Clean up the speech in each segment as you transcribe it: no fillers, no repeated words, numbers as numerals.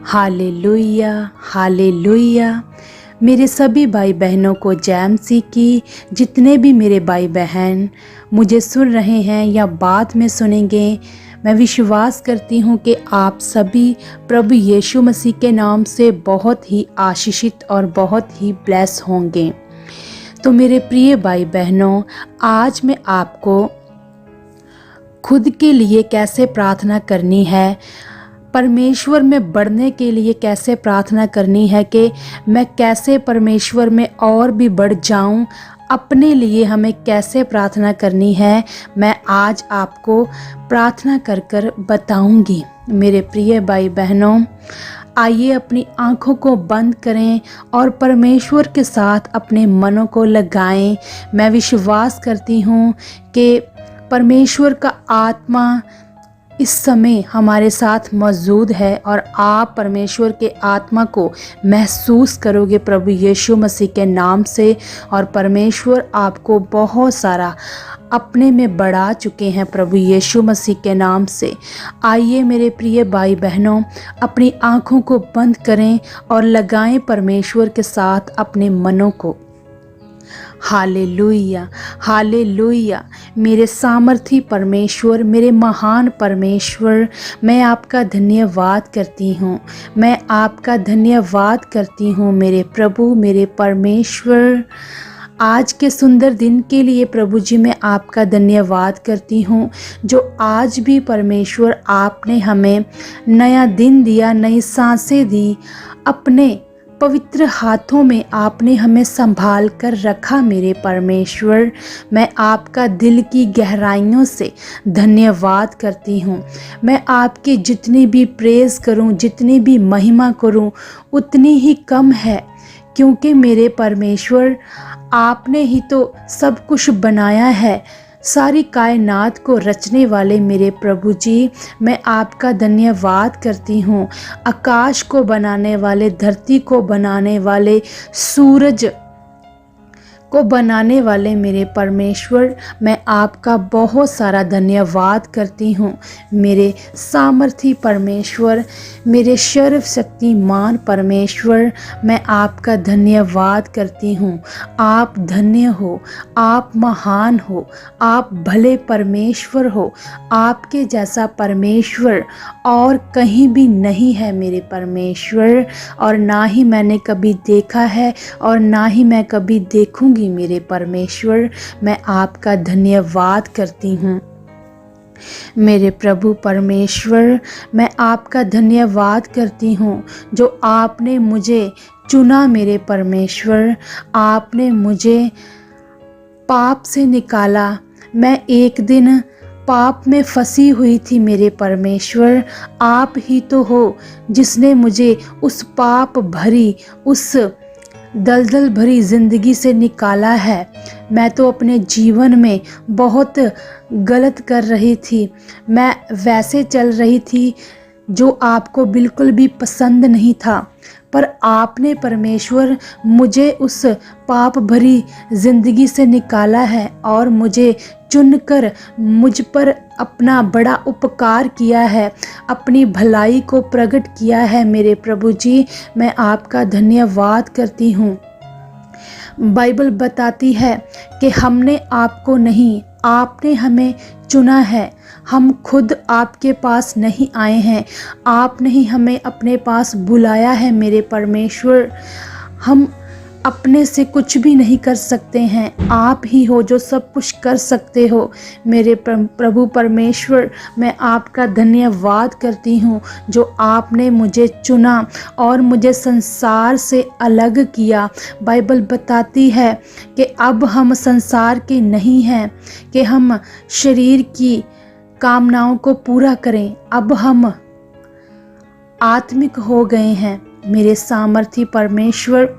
Hallelujah, hallelujah. मेरे सभी भाई बहनों को जय मसीह की। जितने भी मेरे भाई बहन मुझे सुन रहे हैं या बाद में सुनेंगे, मैं विश्वास करती हूँ कि आप सभी प्रभु यीशु मसीह के नाम से बहुत ही आशीषित और बहुत ही ब्लेस होंगे। तो मेरे प्रिय भाई बहनों, आज मैं आपको खुद के लिए कैसे प्रार्थना करनी है, परमेश्वर में बढ़ने के लिए कैसे प्रार्थना करनी है कि मैं कैसे परमेश्वर में और भी बढ़ जाऊं, अपने लिए हमें कैसे प्रार्थना करनी है, मैं आज आपको प्रार्थना कर कर बताऊंगी। मेरे प्रिय भाई बहनों, आइए अपनी आँखों को बंद करें और परमेश्वर के साथ अपने मनों को लगाएं। मैं विश्वास करती हूँ कि परमेश्वर का आत्मा इस समय हमारे साथ मौजूद है और आप परमेश्वर के आत्मा को महसूस करोगे प्रभु यीशु मसीह के नाम से। और परमेश्वर आपको बहुत सारा अपने में बढ़ा चुके हैं प्रभु यीशु मसीह के नाम से। आइए मेरे प्रिय भाई बहनों, अपनी आँखों को बंद करें और लगाएं परमेश्वर के साथ अपने मनों को। Hallelujah, hallelujah. मेरे सामर्थी परमेश्वर, मेरे महान परमेश्वर, मैं आपका धन्यवाद करती हूँ। मैं आपका धन्यवाद करती हूँ मेरे प्रभु, मेरे परमेश्वर। आज के सुंदर दिन के लिए प्रभु जी मैं आपका धन्यवाद करती हूँ, जो आज भी परमेश्वर आपने हमें नया दिन दिया, नई सांसें दी। अपने पवित्र हाथों में आपने हमें संभाल कर रखा मेरे परमेश्वर। मैं आपका दिल की गहराइयों से धन्यवाद करती हूँ। मैं आपकी जितनी भी प्रेज़ करूँ, जितनी भी महिमा करूँ, उतनी ही कम है, क्योंकि मेरे परमेश्वर आपने ही तो सब कुछ बनाया है। सारी कायनात को रचने वाले मेरे प्रभु जी, मैं आपका धन्यवाद करती हूँ। आकाश को बनाने वाले, धरती को बनाने वाले, सूरज को बनाने वाले मेरे परमेश्वर, मैं आपका बहुत सारा धन्यवाद करती हूँ। मेरे सामर्थी परमेश्वर, मेरे सर्वशक्तिमान परमेश्वर, मैं आपका धन्यवाद करती हूँ। आप धन्य हो, आप महान हो, आप भले परमेश्वर हो। आपके जैसा परमेश्वर और कहीं भी नहीं है मेरे परमेश्वर, और ना ही मैंने कभी देखा है और ना ही मैं कभी देखूंगी मेरे परमेश्वर। मैं आपका धन्यवाद करती हूँ मेरे प्रभु परमेश्वर। मैं आपका धन्यवाद करती हूँ जो आपने मुझे चुना मेरे परमेश्वर। आपने मुझे पाप से निकाला। मैं एक दिन पाप में फंसी हुई थी मेरे परमेश्वर। आप ही तो हो जिसने मुझे उस पाप भरी, उस दलदल भरी ज़िंदगी से निकाला है। मैं तो अपने जीवन में बहुत गलत कर रही थी। मैं वैसे चल रही थी जो आपको बिल्कुल भी पसंद नहीं था, पर आपने परमेश्वर मुझे उस पाप भरी ज़िंदगी से निकाला है और मुझे चुनकर मुझ पर अपना बड़ा उपकार किया है, अपनी भलाई को प्रकट किया है मेरे प्रभु जी। मैं आपका धन्यवाद करती हूँ। बाइबल बताती है कि हमने आपको नहीं, आपने हमें चुना है। हम खुद आपके पास नहीं आए हैं, आपने ही हमें अपने पास बुलाया है मेरे परमेश्वर। हम अपने से कुछ भी नहीं कर सकते हैं, आप ही हो जो सब कुछ कर सकते हो मेरे प्रभु परमेश्वर। मैं आपका धन्यवाद करती हूँ जो आपने मुझे चुना और मुझे संसार से अलग किया। बाइबल बताती है कि अब हम संसार के नहीं हैं कि हम शरीर की कामनाओं को पूरा करें, अब हम आत्मिक हो गए हैं मेरे सामर्थी परमेश्वर।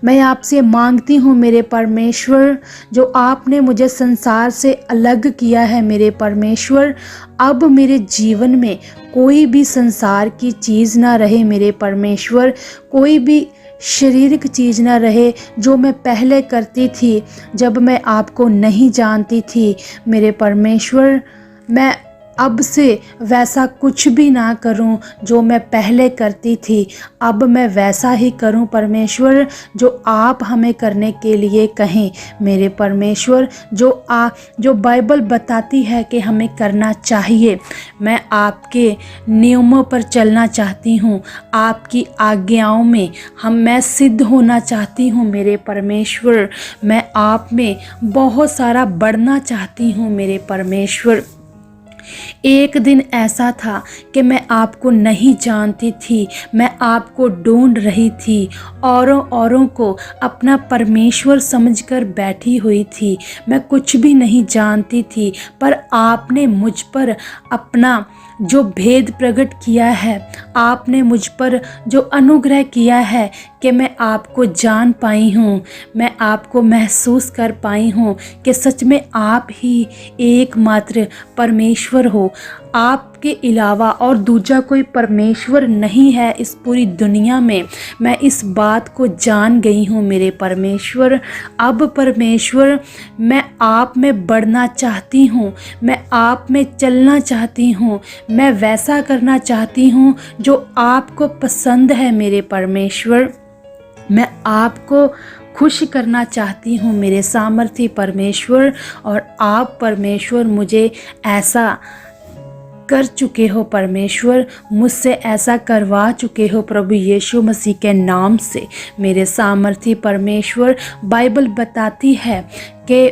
मैं आपसे मांगती हूँ मेरे परमेश्वर, जो आपने मुझे संसार से अलग किया है मेरे परमेश्वर, अब मेरे जीवन में कोई भी संसार की चीज़ ना रहे मेरे परमेश्वर। कोई भी शारीरिक चीज़ ना रहे जो मैं पहले करती थी जब मैं आपको नहीं जानती थी मेरे परमेश्वर। मैं अब से वैसा कुछ भी ना करूं जो मैं पहले करती थी। अब मैं वैसा ही करूं परमेश्वर जो आप हमें करने के लिए कहें मेरे परमेश्वर। जो बाइबल बताती है कि हमें करना चाहिए। मैं आपके नियमों पर चलना चाहती हूँ, आपकी आज्ञाओं में मैं सिद्ध होना चाहती हूँ मेरे परमेश्वर। मैं आप में बहुत सारा बढ़ना चाहती हूँ मेरे परमेश्वर। एक दिन ऐसा था कि मैं आपको नहीं जानती थी, मैं आपको ढूंढ रही थी, औरों को अपना परमेश्वर समझकर बैठी हुई थी। मैं कुछ भी नहीं जानती थी, पर आपने मुझ पर अपना जो भेद प्रकट किया है, आपने मुझ पर जो अनुग्रह किया है कि मैं आपको जान पाई हूँ, मैं आपको महसूस कर पाई हूँ कि सच में आप ही एकमात्र परमेश्वर हो। आपके अलावा और दूजा कोई परमेश्वर नहीं है इस पूरी दुनिया में। मैं इस बात को जान गई हूँ मेरे परमेश्वर। अब परमेश्वर मैं आप में बढ़ना चाहती हूँ, मैं आप में चलना चाहती हूँ, मैं वैसा करना चाहती हूँ जो आपको पसंद है मेरे परमेश्वर। मैं आपको खुश करना चाहती हूँ मेरे सामर्थी परमेश्वर। और आप परमेश्वर मुझे ऐसा कर चुके हो परमेश्वर, मुझसे ऐसा करवा चुके हो प्रभु यीशु मसीह के नाम से मेरे सामर्थी परमेश्वर। बाइबल बताती है कि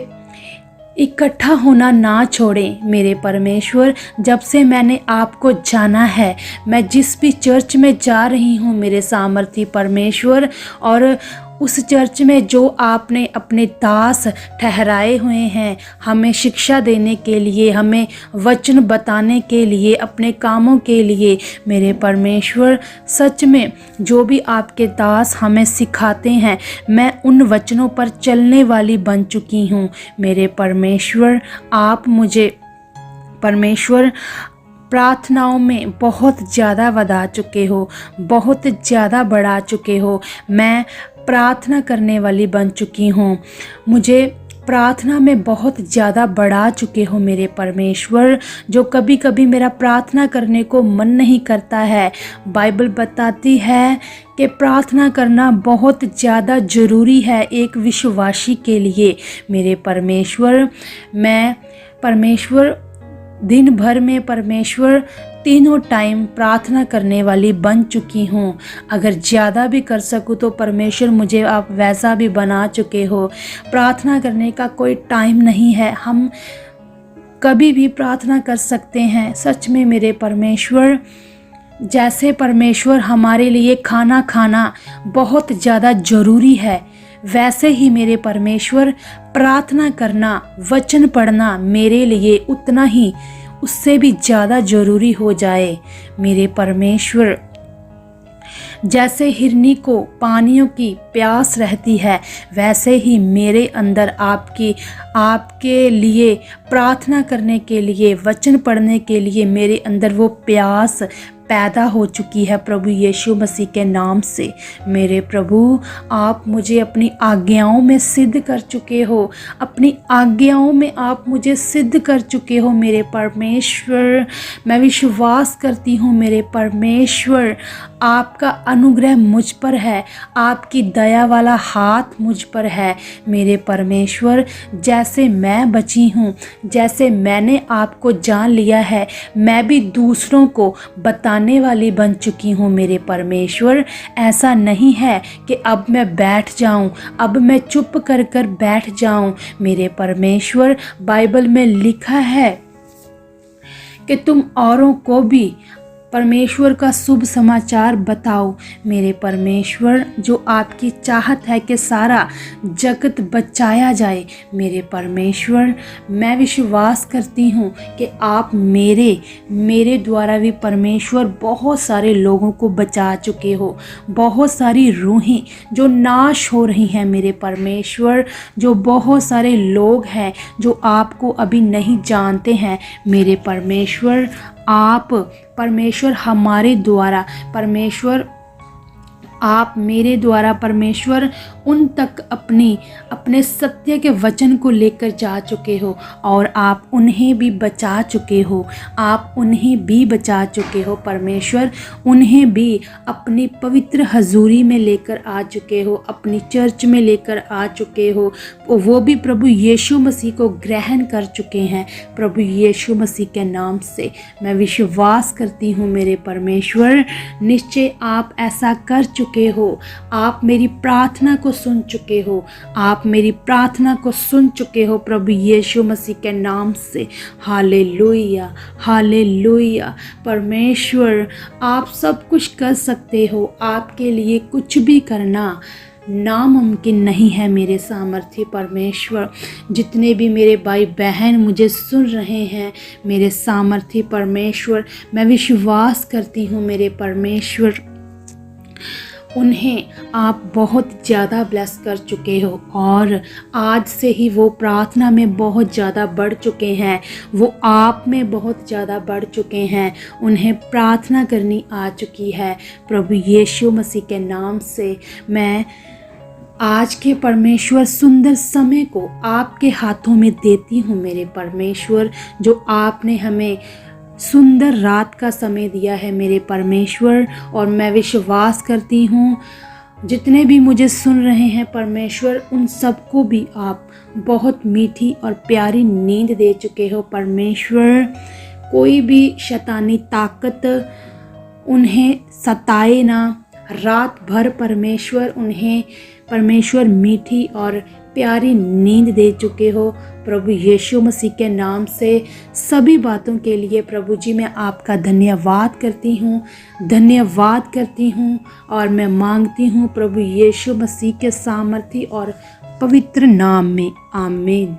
इकट्ठा होना ना छोड़ें मेरे परमेश्वर। जब से मैंने आपको जाना है, मैं जिस भी चर्च में जा रही हूँ मेरे सामर्थी परमेश्वर, और उस चर्च में जो आपने अपने दास ठहराए हुए हैं हमें शिक्षा देने के लिए, हमें वचन बताने के लिए, अपने कामों के लिए मेरे परमेश्वर, सच में जो भी आपके दास हमें सिखाते हैं मैं उन वचनों पर चलने वाली बन चुकी हूँ मेरे परमेश्वर। आप मुझे परमेश्वर प्रार्थनाओं में बहुत ज़्यादा बढ़ा चुके हो, बहुत ज़्यादा बढ़ा चुके हो। मैं प्रार्थना करने वाली बन चुकी हूँ, मुझे प्रार्थना में बहुत ज़्यादा बढ़ा चुके हो मेरे परमेश्वर। जो कभी कभी मेरा प्रार्थना करने को मन नहीं करता है, बाइबल बताती है कि प्रार्थना करना बहुत ज़्यादा ज़रूरी है एक विश्वासी के लिए मेरे परमेश्वर। मैं परमेश्वर दिन भर में परमेश्वर तीनों टाइम प्रार्थना करने वाली बन चुकी हूँ। अगर ज़्यादा भी कर सकूँ तो परमेश्वर मुझे आप वैसा भी बना चुके हो। प्रार्थना करने का कोई टाइम नहीं है, हम कभी भी प्रार्थना कर सकते हैं। सच में मेरे परमेश्वर, जैसे परमेश्वर हमारे लिए खाना खाना बहुत ज़्यादा ज़रूरी है, वैसे ही मेरे परमेश्वर प्रार्थना करना, वचन पढ़ना मेरे लिए उतना ही, उससे भी ज़्यादा ज़रूरी हो जाए मेरे परमेश्वर। जैसे हिरनी को पानियों की प्यास रहती है, वैसे ही मेरे अंदर आपके लिए प्रार्थना करने के लिए, वचन पढ़ने के लिए मेरे अंदर वो प्यास पैदा हो चुकी है प्रभु यीशु मसीह के नाम से। मेरे प्रभु, आप मुझे अपनी आज्ञाओं में सिद्ध कर चुके हो, अपनी आज्ञाओं में आप मुझे सिद्ध कर चुके हो मेरे परमेश्वर। मैं विश्वास करती हूँ मेरे परमेश्वर, आपका अनुग्रह मुझ पर है, आपकी दया वाला हाथ मुझ पर है मेरे परमेश्वर। जैसे मैं बची हूँ, जैसे मैंने आपको जान लिया है, मैं भी दूसरों को बताने वाली बन चुकी हूँ मेरे परमेश्वर। ऐसा नहीं है कि अब मैं बैठ जाऊँ, अब मैं चुप कर कर बैठ जाऊँ मेरे परमेश्वर। बाइबल में लिखा है कि तुम औरों को भी परमेश्वर का शुभ समाचार बताओ मेरे परमेश्वर। जो आपकी चाहत है कि सारा जगत बचाया जाए मेरे परमेश्वर। मैं विश्वास करती हूँ कि आप मेरे द्वारा भी परमेश्वर बहुत सारे लोगों को बचा चुके हो। बहुत सारी रूहें जो नाश हो रही हैं मेरे परमेश्वर, जो बहुत सारे लोग हैं जो आपको अभी नहीं जानते हैं मेरे परमेश्वर। आप परमेश्वर हमारे द्वारा, परमेश्वर आप मेरे द्वारा परमेश्वर उन तक अपने सत्य के वचन को लेकर जा चुके हो और आप उन्हें भी बचा चुके हो। आप उन्हें भी बचा चुके हो परमेश्वर, उन्हें भी अपनी पवित्र हजूरी में लेकर आ चुके हो, अपनी चर्च में लेकर आ चुके हो। वो भी प्रभु यीशु मसीह को ग्रहण कर चुके हैं। प्रभु यीशु मसीह के नाम से मैं विश्वास करती हूँ मेरे परमेश्वर, निश्चय आप ऐसा कर चुके हो। आप मेरी प्रार्थना को सुन चुके हो, आप मेरी प्रार्थना को सुन चुके हो प्रभु यीशु मसीह के नाम से। Hallelujah, hallelujah. परमेश्वर आप सब कुछ कर सकते हो, आपके लिए कुछ भी करना नामुमकिन नहीं है मेरे सामर्थ्य परमेश्वर। जितने भी मेरे भाई बहन मुझे सुन रहे हैं मेरे सामर्थ्य परमेश्वर, मैं विश्वास करती हूँ मेरे परमेश्वर, उन्हें आप बहुत ज़्यादा ब्लेस कर चुके हो और आज से ही वो प्रार्थना में बहुत ज़्यादा बढ़ चुके हैं, वो आप में बहुत ज़्यादा बढ़ चुके हैं, उन्हें प्रार्थना करनी आ चुकी है। प्रभु यीशु मसीह के नाम से मैं आज के परमेश्वर सुंदर समय को आपके हाथों में देती हूँ मेरे परमेश्वर, जो आपने हमें सुंदर रात का समय दिया है मेरे परमेश्वर। और मैं विश्वास करती हूँ जितने भी मुझे सुन रहे हैं परमेश्वर, उन सबको भी आप बहुत मीठी और प्यारी नींद दे चुके हो परमेश्वर। कोई भी शैतानी ताकत उन्हें सताए ना, रात भर परमेश्वर उन्हें परमेश्वर मीठी और प्यारी नींद दे चुके हो प्रभु यीशु मसीह के नाम से। सभी बातों के लिए प्रभु जी मैं आपका धन्यवाद करती हूँ, धन्यवाद करती हूँ और मैं मांगती हूँ प्रभु यीशु मसीह के सामर्थी और पवित्र नाम में, आमीन।